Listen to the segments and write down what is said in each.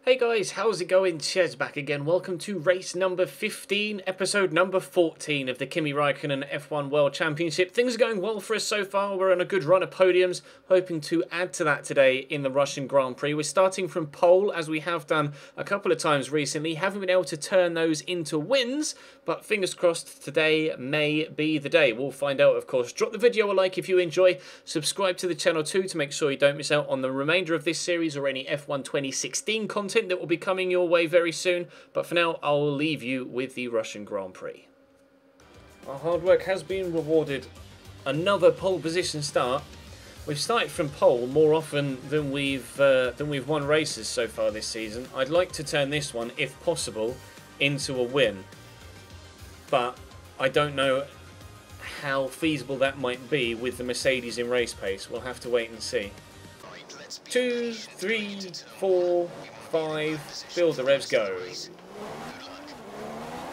Hey guys, how's it going? Ches back again. Welcome to race number 15, episode number 14 of the Kimi Raikkonen F1 World Championship. Things are going well for us so far. We're on a good run of podiums, hoping to add to that today in the Russian Grand Prix. We're starting from pole, as we have done a couple of times recently. Haven't been able to turn those into wins, but fingers crossed today may be the day. We'll find out, of course. Drop the video a like if you enjoy. Subscribe to the channel too to make sure you don't miss out on the remainder of this series or any F1 2016 content that will be coming your way very soon, but for now I'll leave you with the Russian Grand Prix. Our hard work has been rewarded. Another pole position start. We've started from pole more often than we've won races so far this season. I'd like to turn this one, if possible, into a win, but I don't know how feasible that might be with the Mercedes in race pace. We'll have to wait and see. 2, 3, 4, 5, build the revs, go.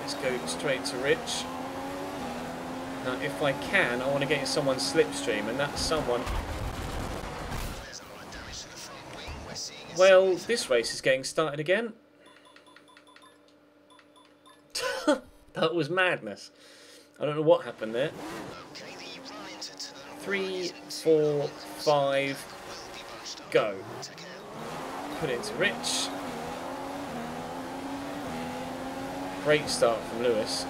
Let's go straight to Rich. Now if I can, I want to get in someone's slipstream, and that's someone... Well, this race is getting started again. That was madness. I don't know what happened there. 3, 4, 5, go. Put it into Rich. Great start from Lewis.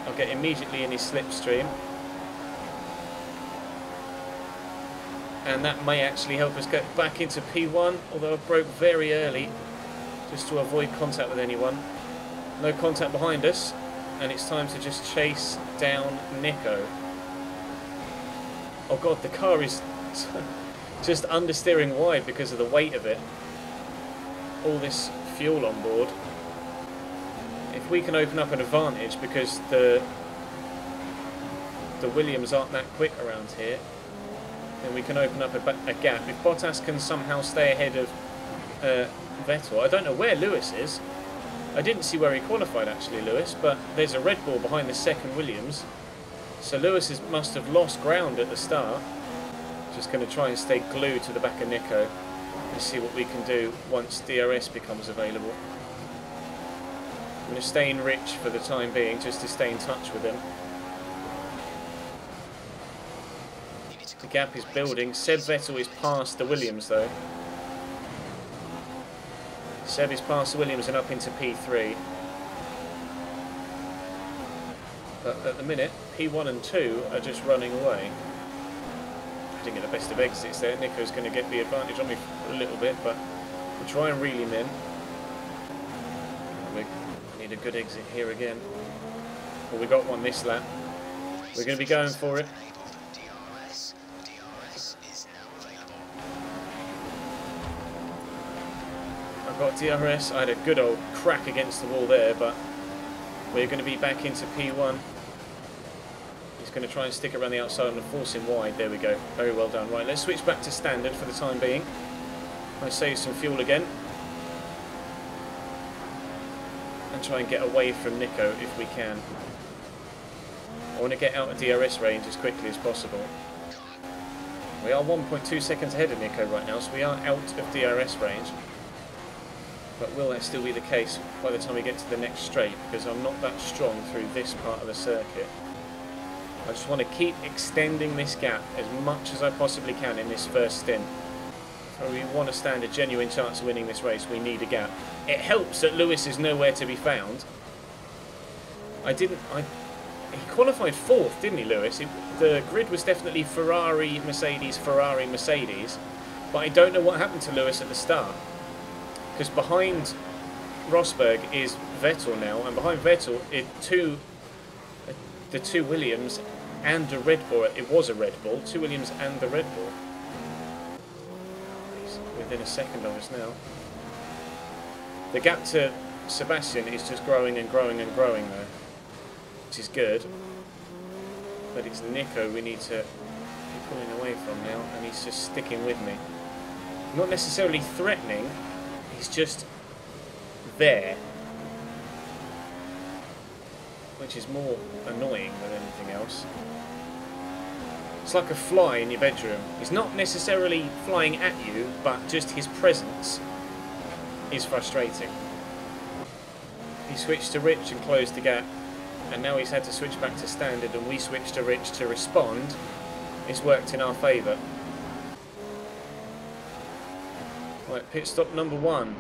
I'll get immediately in his slipstream. And that may actually help us get back into P1, although I broke very early just to avoid contact with anyone. No contact behind us, and it's time to just chase down Nico. Oh god, the car is just understeering wide because of the weight of it. All this fuel on board. If we can open up an advantage, because the Williams aren't that quick around here, then we can open up a gap. If Bottas can somehow stay ahead of Vettel, I don't know where Lewis is. I didn't see where he qualified actually, Lewis, but there's a Red Bull behind the second Williams, so Lewis must have lost ground at the start. Just going to try and stay glued to the back of Nico and see what we can do once DRS becomes available. I'm going to stay in Rich for the time being, just to stay in touch with him. The gap is building. Seb Vettel is past the Williams though. Seb is past the Williams and up into P3. But at the minute, P1 and 2 are just running away. I didn't get the best of exits there. Nico's going to get the advantage on me a little bit, but we'll try and reel him in. We need a good exit here again. Well, we got one this lap. We're going to be going for it. I've got DRS. I had a good old crack against the wall there, but we're going to be back into P1. He's going to try and stick around the outside and force him wide. There we go. Very well done. Right, let's switch back to standard for the time being. I save some fuel again. And try and get away from Nico if we can. I want to get out of DRS range as quickly as possible. We are 1.2 seconds ahead of Nico right now, so we are out of DRS range. But will that still be the case by the time we get to the next straight? Because I'm not that strong through this part of the circuit. I just want to keep extending this gap as much as I possibly can in this first stint. If we want to stand a genuine chance of winning this race, we need a gap. It helps that Lewis is nowhere to be found. He qualified 4th, didn't he, Lewis? The grid was definitely Ferrari, Mercedes, Ferrari, Mercedes. But I don't know what happened to Lewis at the start. Because behind Rosberg is Vettel now, and behind Vettel the two Williams and a Red Bull. It was a Red Bull, 2 Williams and the Red Bull. He's within a second of us now. The gap to Sebastian is just growing and growing and growing though, which is good. But it's Nico we need to be pulling away from now, and he's just sticking with me. Not necessarily threatening, he's just there. Which is more annoying than anything else. It's like a fly in your bedroom. He's not necessarily flying at you, but just his presence is frustrating. He switched to rich and closed the gap, and now he's had to switch back to standard, and we switched to rich to respond. It's worked in our favour. Right, pit stop number 1.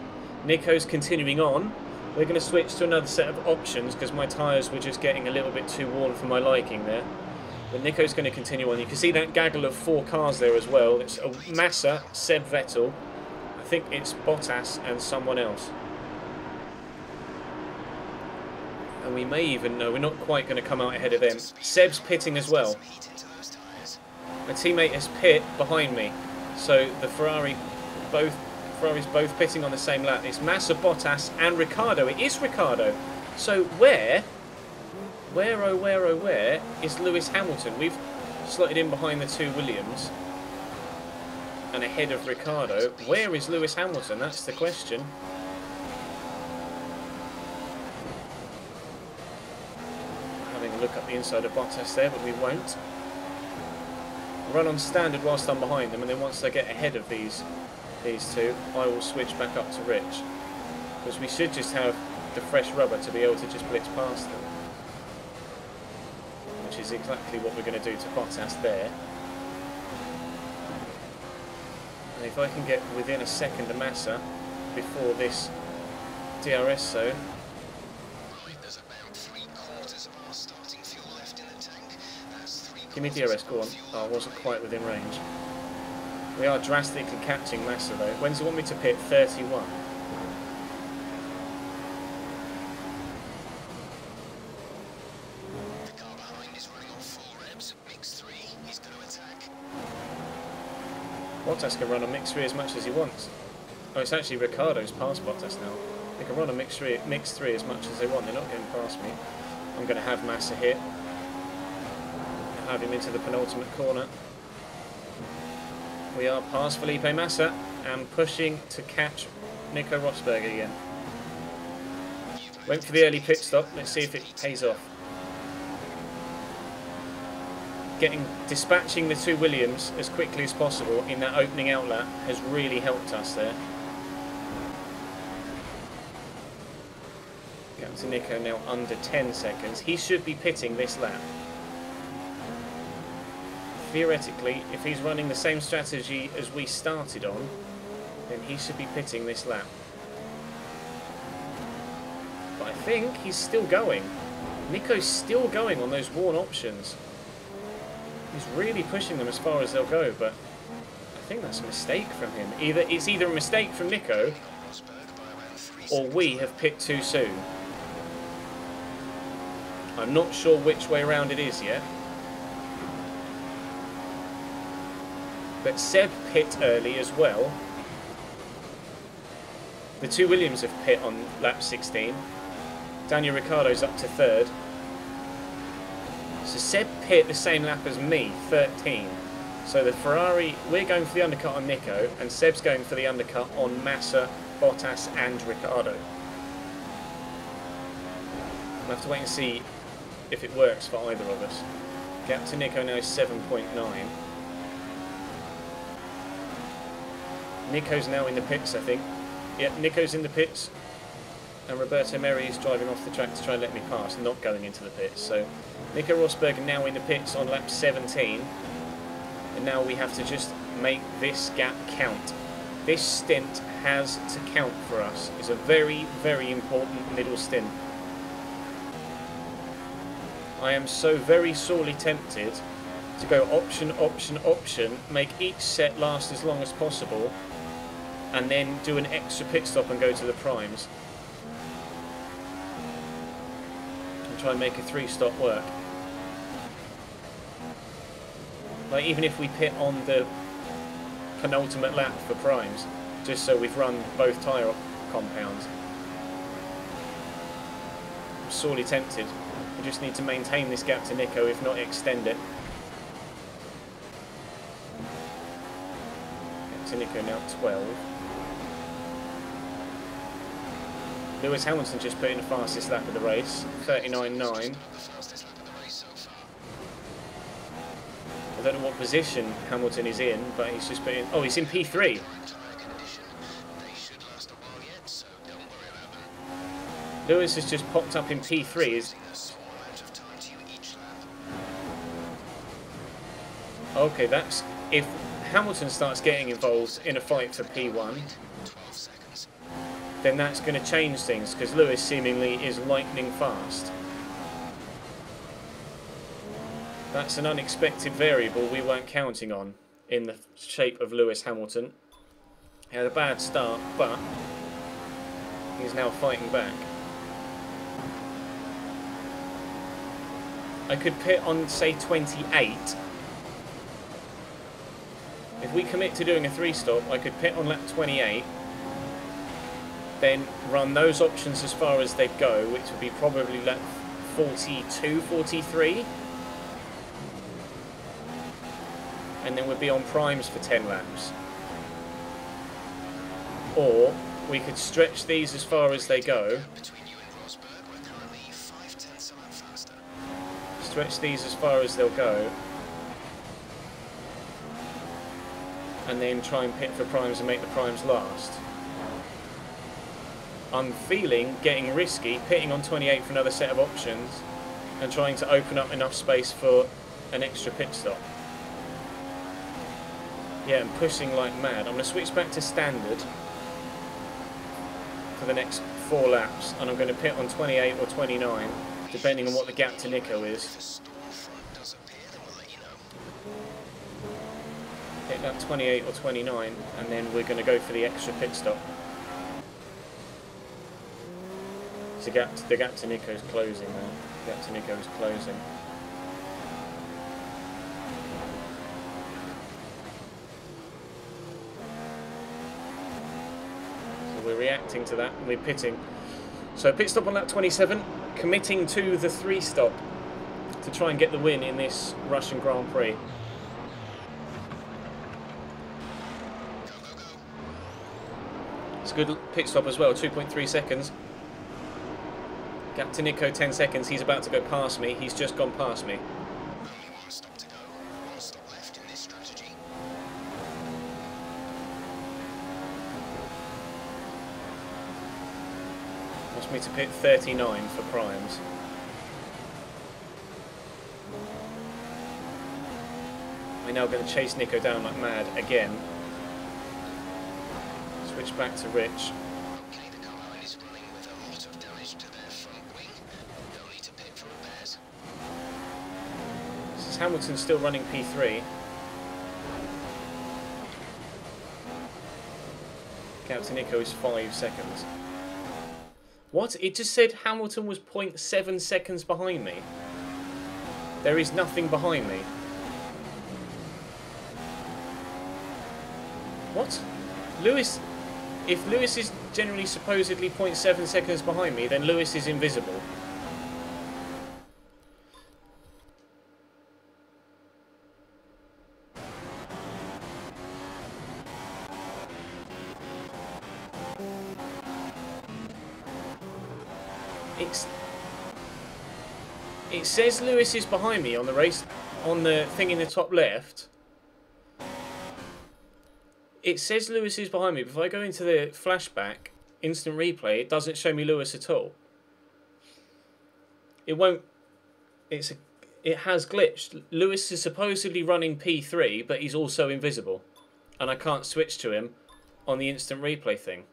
Nico's continuing on. We're going to switch to another set of options because my tyres were just getting a little bit too worn for my liking there. But Nico's going to continue on. You can see that gaggle of 4 cars there as well. It's Massa, Seb Vettel. I think it's Bottas and someone else. And we may even know, we're not quite going to come out ahead of them. Seb's pitting as well. My teammate is pit behind me. So the Ferraris both pitting on the same lap. It's Massa, Bottas and Ricciardo. It is Ricciardo. So where is Lewis Hamilton? We've slotted in behind the 2 Williams and ahead of Ricciardo. Where is Lewis Hamilton? That's the question. Having a look up the inside of Bottas there, but we won't. Run on standard whilst I'm behind them, and then once I get ahead of these 2, I will switch back up to rich, because we should just have the fresh rubber to be able to just blitz past them, which is exactly what we're going to do to Bottas there. And if I can get within a second of Massa before this DRS zone. Give me DRS, go on. Oh, I wasn't quite within range. We are drastically catching Massa though. When does he want me to pit? 31. The car behind is running on full revs. Mix 3, he's going to attack. Bottas can run on mix 3 as much as he wants. Oh, it's actually Ricciardo's past Bottas now. They can run on mix 3 as much as they want. They're not getting past me. I'm going to have Massa hit. Have him into the penultimate corner. We are past Felipe Massa and pushing to catch Nico Rosberg again. Went for the early pit stop. Let's see if it pays off. Dispatching the 2 Williams as quickly as possible in that opening out lap has really helped us there. Captain Nico now under 10 seconds. He should be pitting this lap. Theoretically, if he's running the same strategy as we started on, then he should be pitting this lap. But I think he's still going. Nico's still going on those worn options. He's really pushing them as far as they'll go, but I think that's a mistake from him. It's either a mistake from Nico, or we have pit too soon. I'm not sure which way around it is yet. But Seb pit early as well. The 2 Williams have pit on lap 16. Daniel Ricciardo's up to 3rd. So Seb pit the same lap as me, 13. So the Ferrari, we're going for the undercut on Nico, and Seb's going for the undercut on Massa, Bottas and Ricciardo. We'll have to wait and see if it works for either of us. Gap to Nico now is 7.9. Nico's now in the pits, I think. Yep, Nico's in the pits. And Roberto Merri is driving off the track to try and let me pass, not going into the pits. So Nico Rosberg now in the pits on lap 17. And now we have to just make this gap count. This stint has to count for us. It's a very, very important middle stint. I am so very sorely tempted to go option, option, option, make each set last as long as possible, and then do an extra pit stop and go to the primes. And try and make a 3-stop work. Like, even if we pit on the penultimate lap for primes, just so we've run both tyre compounds. I'm sorely tempted. We just need to maintain this gap to Nico, if not extend it. Gap to Nico now 12. Lewis Hamilton just put in the fastest lap of the race, 39.9. I don't know what position Hamilton is in, but he's just put in... Oh, he's in P3. Lewis has just popped up in P3. Okay, that's if Hamilton starts getting involved in a fight for P1, then that's going to change things because Lewis seemingly is lightning fast. That's an unexpected variable we weren't counting on in the shape of Lewis Hamilton. He had a bad start, but he's now fighting back. I could pit on, say, 28. If we commit to doing a 3-stop, I could pit on lap 28, then run those options as far as they go, which would be probably lap 42, 43. And then we'd be on primes for 10 laps. Or we could stretch these as far as they go. Stretch these as far as they'll go. And then try and pit for primes and make the primes last. I'm feeling getting risky, pitting on 28 for another set of options and trying to open up enough space for an extra pit stop. Yeah, I'm pushing like mad. I'm going to switch back to standard for the next 4 laps, and I'm going to pit on 28 or 29, depending on what the gap to Nico is. Hit that 28 or 29, and then we're going to go for the extra pit stop. So the gap to Nico's closing now. The gap to Nico is closing. We're reacting to that and we're pitting. So pit stop on lap 27, committing to the 3-stop to try and get the win in this Russian Grand Prix. It's a good pit stop as well, 2.3 seconds. Gap to Nico 10 seconds, he's about to go past me, he's just gone past me. Me to pit 39 for primes. We're now going to chase Nico down like mad again. Switch back to Rich. Okay, the car line is running with a lot of damage to their front wing. No need to pit for repairs. This is Hamilton still running P3. Gap to Nico is 5 seconds. What? It just said Hamilton was 0.7 seconds behind me. There is nothing behind me. What? Lewis... If Lewis is generally supposedly 0.7 seconds behind me, then Lewis is invisible. It says Lewis is behind me on the race, on the thing in the top left. It says Lewis is behind me, but if I go into the flashback, instant replay, it doesn't show me Lewis at all. It won't... It has glitched. Lewis is supposedly running P3, but he's also invisible. And I can't switch to him on the instant replay thing.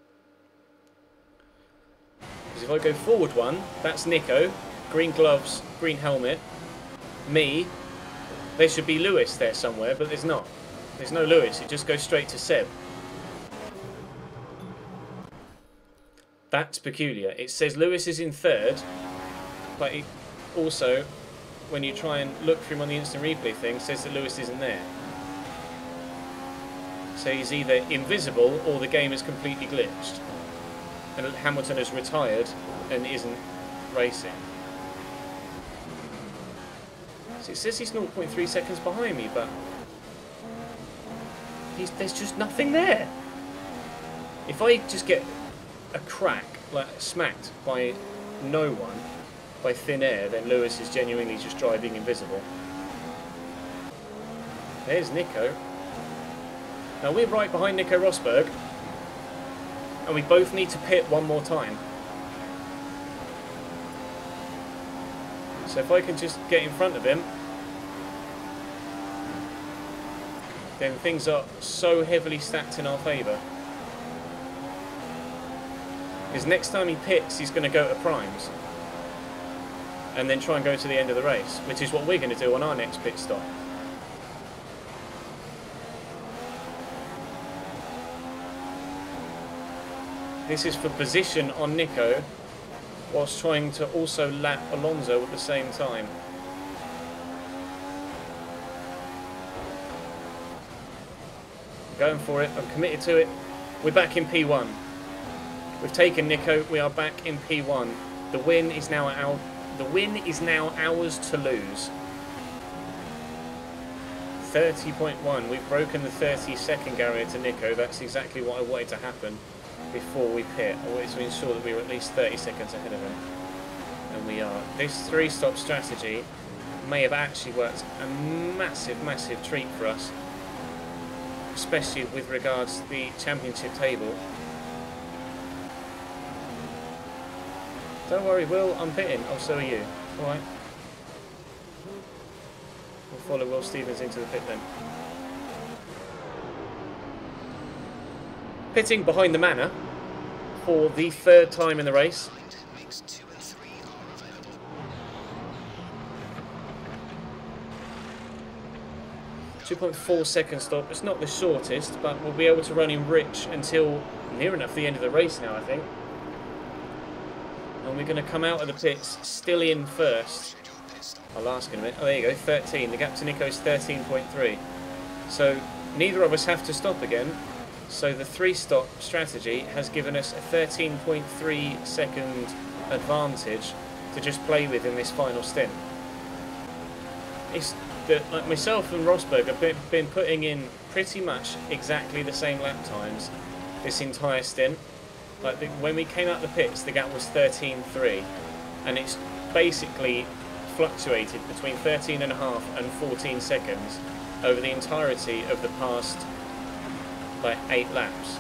Because if I go forward one, that's Nico. Green gloves, green helmet. Me. There should be Lewis there somewhere, but there's not. There's no Lewis. It just goes straight to Seb. That's peculiar. It says Lewis is in third, but it also, when you try and look for him on the instant replay thing, says that Lewis isn't there. So he's either invisible or the game is completely glitched. And Hamilton has retired and isn't racing. So it says he's 0.3 seconds behind me, but there's just nothing there. If I just get a crack, like smacked by no one, by thin air, then Lewis is genuinely just driving invisible. There's Nico. Now we're right behind Nico Rosberg, and we both need to pit one more time. So if I can just get in front of him, then things are so heavily stacked in our favour. Because next time he pits, he's going to go to primes. And then try and go to the end of the race, which is what we're going to do on our next pit stop. This is for position on Nico, whilst trying to also lap Alonso at the same time. Going for it, I'm committed to it. We're back in P1. We've taken Nico, we are back in P1. The win is now ours to lose. 30.1, we've broken the 30-second barrier to Nico. That's exactly what I wanted to happen before we pit. I wanted to ensure that we were at least 30 seconds ahead of him. And we are. This 3-stop strategy may have actually worked a massive, massive treat for us, especially with regards to the championship table. Don't worry, Will, I'm pitting. Oh, so are you. Alright. We'll follow Will Stevens into the pit then. Pitting behind the manor for the 3rd time in the race. 2.4 second stop. It's not the shortest, but we'll be able to run in rich until near enough the end of the race now, I think. And we're going to come out of the pits still in first. I'll ask in a minute. Oh, there you go, 13. The gap to Nico is 13.3. So neither of us have to stop again. So the 3-stop strategy has given us a 13.3 second advantage to just play with in this final stint. It's that, like, myself and Rosberg have been putting in pretty much exactly the same lap times this entire stint. Like when we came out of the pits, the gap was 13.3, and it's basically fluctuated between 13.5 and 14 seconds over the entirety of the past, like, 8 laps.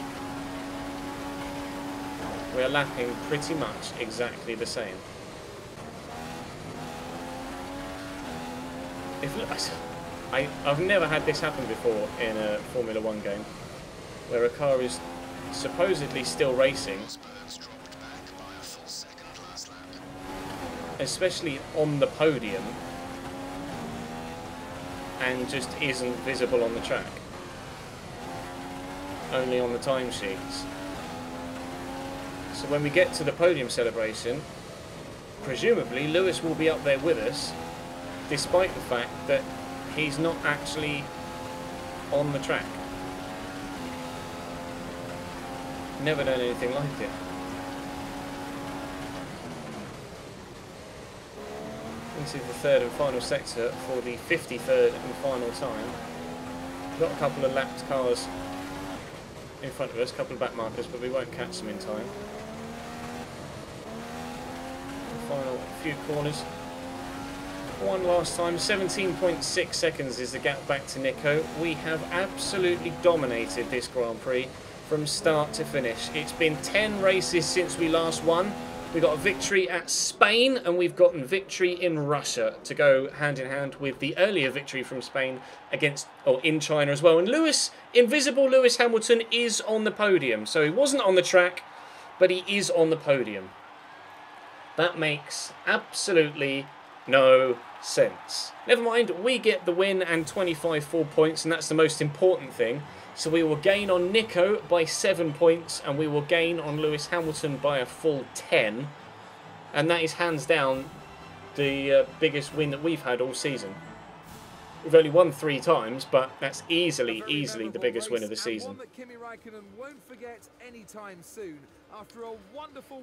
We are lapping pretty much exactly the same. I've never had this happen before in a Formula 1 game, where a car is supposedly still racing, especially on the podium, and just isn't visible on the track, only on the timesheets. So when we get to the podium celebration, presumably Lewis will be up there with us, despite the fact that he's not actually on the track. Never done anything like it. Into the 3rd and final sector for the 53rd and final time. Got a couple of lapped cars in front of us, a couple of back markers, but we won't catch them in time. Final few corners. One last time, 17.6 seconds is the gap back to Nico. We have absolutely dominated this Grand Prix from start to finish. It's been 10 races since we last won. We got a victory at Spain, and we've gotten victory in Russia to go hand in hand with the earlier victory from Spain against, or in China as well. And Lewis, invisible Lewis Hamilton, is on the podium. So he wasn't on the track, but he is on the podium. That makes absolutely no sense. Never mind, we get the win and 25 full points, and that's the most important thing. So we will gain on Nico by 7 points, and we will gain on Lewis Hamilton by a full 10. And that is hands down the biggest win that we've had all season. We've only won 3 times, but that's easily the biggest win of the season.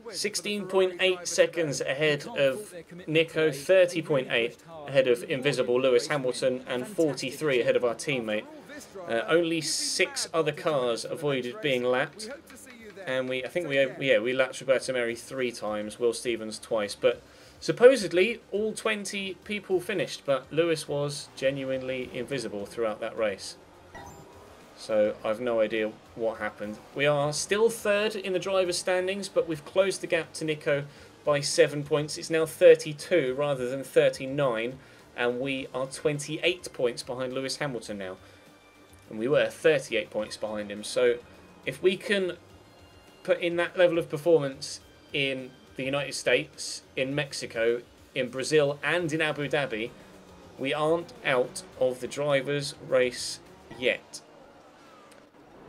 16.8 seconds ahead of Nico, 30.8 ahead of invisible Lewis Hamilton, and 43 ahead of our teammate. Only 6 other cars avoided being lapped, and we lapped Roberto Merhi 3 times, Will Stevens twice, but supposedly all 20 people finished, but Lewis was genuinely invisible throughout that race. So I've no idea what happened. We are still third in the driver's standings, but we've closed the gap to Nico by 7 points. It's now 32 rather than 39, and we are 28 points behind Lewis Hamilton now. And we were 38 points behind him. So if we can put in that level of performance in the United States, in Mexico, in Brazil and in Abu Dhabi, we aren't out of the drivers' race yet.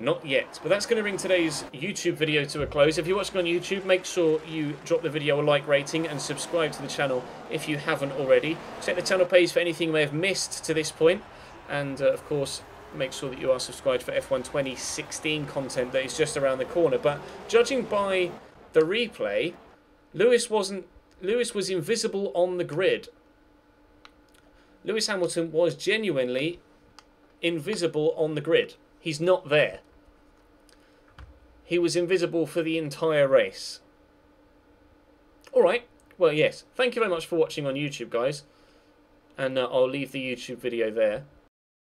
Not yet, but that's going to bring today's YouTube video to a close. If you're watching on YouTube, make sure you drop the video a like rating and subscribe to the channel if you haven't already. Check the channel page for anything you may have missed to this point, and of course make sure that you are subscribed for F1 2016 content that is just around the corner. But judging by the replay, Lewis was invisible on the grid. Lewis Hamilton was genuinely invisible on the grid. He's not there. He was invisible for the entire race. Alright, well yes, thank you very much for watching on YouTube, guys. And I'll leave the YouTube video there.